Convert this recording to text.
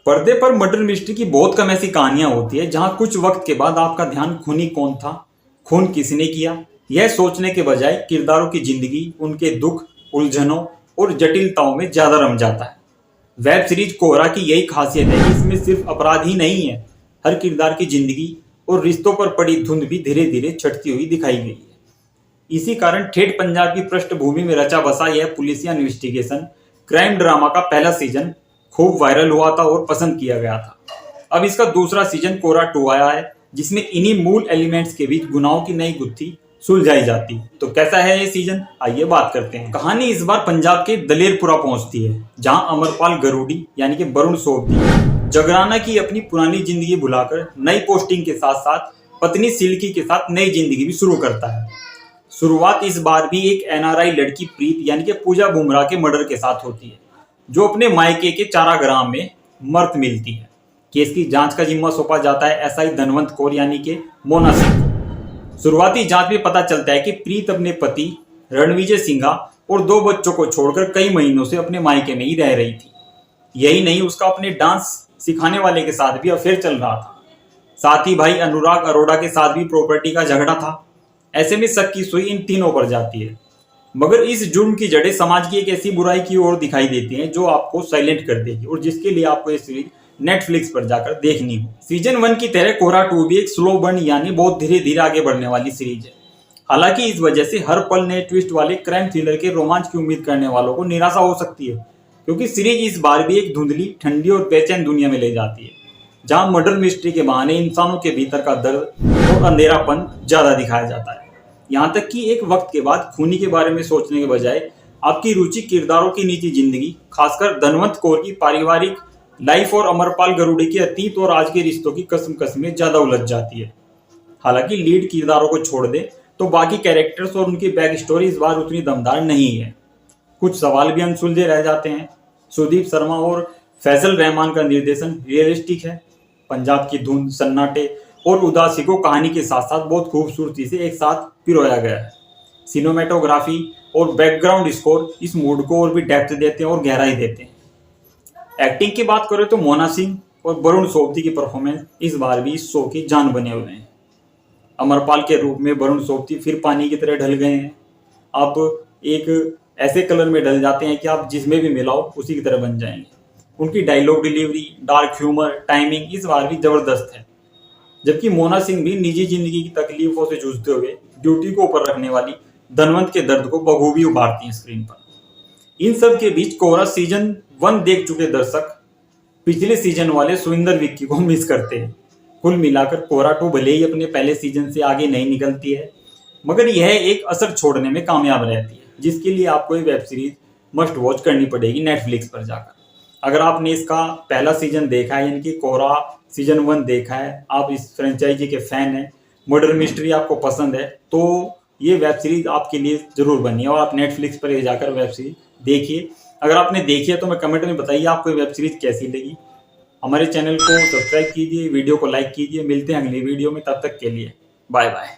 पर्दे पर murder mystery की बहुत कम ऐसी कहानियां होती है जहां कुछ वक्त के बाद आपका ध्यान खूनी कौन था, खून किसने किया, यह सोचने के बजाय किरदारों की जिंदगी, उनके दुख, उलझनों और जटिलताओं में ज्यादा रम जाता है। वेब सीरीज कोहरा की यही खासियत है कि इसमें सिर्फ अपराध ही नहीं है, हर किरदार की जिंदगी और रिश्तों पर पड़ी धुंध भी धीरे धीरे छटती हुई दिखाई गई है। इसी कारण ठेठ पंजाब की पृष्ठभूमि में रचा बसा यह पुलिसिया इन्वेस्टिगेशन क्राइम ड्रामा का पहला सीजन खूब वायरल हुआ था और पसंद किया गया था। अब इसका दूसरा सीजन कोरा 2 आया है, जिसमें इन्हीं मूल एलिमेंट्स के बीच गुनाहों की नई गुत्थी सुलझाई जाती। तो कैसा है ये सीजन, आइए बात करते हैं। कहानी इस बार पंजाब के दलेरपुरा पहुंचती है, जहां अमरपाल गरुड़ी यानी कि वरुण सोबती जगराना की अपनी पुरानी जिंदगी भुलाकर नई पोस्टिंग के साथ साथ पत्नी सिल्की के साथ नई जिंदगी भी शुरू करता है। शुरुआत इस बार भी एक एनआरआई लड़की प्रीत यानी कि पूजा बुमराह के मर्डर के साथ होती है, जो अपने मायके के चाराग्राम में मृत मिलती है। केस की जांच का जिम्मा सौंपा जाता है एसआई धनवंत कौर यानी कि मोना सिंह को। शुरुआती जांच में पता चलता है कि प्रीत अपने पति रणविजय सिंघा और 2 बच्चों को छोड़कर कई महीनों से अपने मायके में ही रह रही थी। यही नहीं, उसका अपने डांस सिखाने वाले के साथ भी अफेयर चल रहा था। साथ ही भाई अनुराग अरोड़ा के साथ भी प्रॉपर्टी का झगड़ा था। ऐसे में शक की सुई इन तीनों पर जाती है, मगर इस जुर्म की जड़ें समाज की एक ऐसी बुराई की ओर दिखाई देती हैं जो आपको साइलेंट कर देगी और जिसके लिए आपको ये सीरीज नेटफ्लिक्स पर जाकर देखनी हो। सीजन 1 की तरह कोहरा 2 भी एक स्लो बर्न यानी बहुत धीरे धीरे आगे बढ़ने वाली सीरीज है। हालांकि इस वजह से हर पल नए ट्विस्ट वाले क्राइम थ्रिलर के रोमांच की उम्मीद करने वालों को निराशा हो सकती है, क्योंकि सीरीज इस बार भी एक धुंधली, ठंडी और बेचैन दुनिया में ले जाती है, जहां मर्डर मिस्ट्री के बहाने इंसानों के भीतर का दर्द और अंधेरापन ज्यादा दिखाया जाता है। यहाँ तक कि एक वक्त के बाद खूनी के बारे में सोचने के बजाय आपकी रुचि किरदारों की निजी जिंदगी, खासकर धनवंत कौर की पारिवारिक लाइफ और अमरपाल गरुड़ी के अतीत और आज के रिश्तों की कसम में ज्यादा उलझ जाती है। हालांकि लीड किरदारों को छोड़ दे तो बाकी कैरेक्टर्स और उनकी बैक स्टोरी इस बार उतनी दमदार नहीं है। कुछ सवाल भी अनसुलझे रह जाते हैं। सुदीप शर्मा और फैजल रहमान का निर्देशन रियलिस्टिक है। पंजाब की धुंध, सन्नाटे और उदासी को कहानी के साथ साथ बहुत खूबसूरती से एक साथ पिरोया गया है। सिनेमेटोग्राफी और बैकग्राउंड स्कोर इस मूड को और भी डेप्थ देते हैं और गहराई देते हैं। एक्टिंग की बात करें तो मोना सिंह और वरुण सोबती की परफॉर्मेंस इस बार भी इस शो की जान बने हुए हैं। अमरपाल के रूप में वरुण सोबती फिर पानी की तरह ढल गए हैं। आप एक ऐसे कलर में ढल जाते हैं कि आप जिसमें भी मिलाओ उसी की तरह बन जाएंगे। उनकी dialogue delivery, dark humour, timing इस बार भी जबरदस्त है। जबकि मोना सिंह भी निजी जिंदगी की तकलीफों से जूझते हुए ड्यूटी को ऊपर रखने वाली धनवंत के दर्द को बखूबी उभारती हैं स्क्रीन पर। इन सब के बीच कोहरा सीजन 1 देख चुके दर्शक पिछले सीजन वाले सुविंदर विक्की को मिस करते हैं। कुल मिलाकर कोहरा 2 भले ही अपने पहले सीजन से आगे नहीं निकलती है, मगर यह एक असर छोड़ने में कामयाब रहती है, जिसके लिए आपको ये वेब सीरीज मस्ट वॉच करनी पड़ेगी नेटफ्लिक्स पर जाकर। अगर आपने इसका पहला सीजन देखा है, यानी कि कोहरा सीजन 1 देखा है, आप इस फ्रेंचाइजी के फैन हैं, मर्डर मिस्ट्री आपको पसंद है, तो ये वेब सीरीज आपके लिए जरूर बनी है और आप नेटफ्लिक्स पर जाकर वेब सीरीज देखिए। अगर आपने देखी है तो मैं कमेंट में बताइए आपको ये वेब सीरीज कैसी लगी। हमारे चैनल को सब्सक्राइब कीजिए, वीडियो को लाइक कीजिए। मिलते हैं अगली वीडियो में, तब तक के लिए बाय बाय।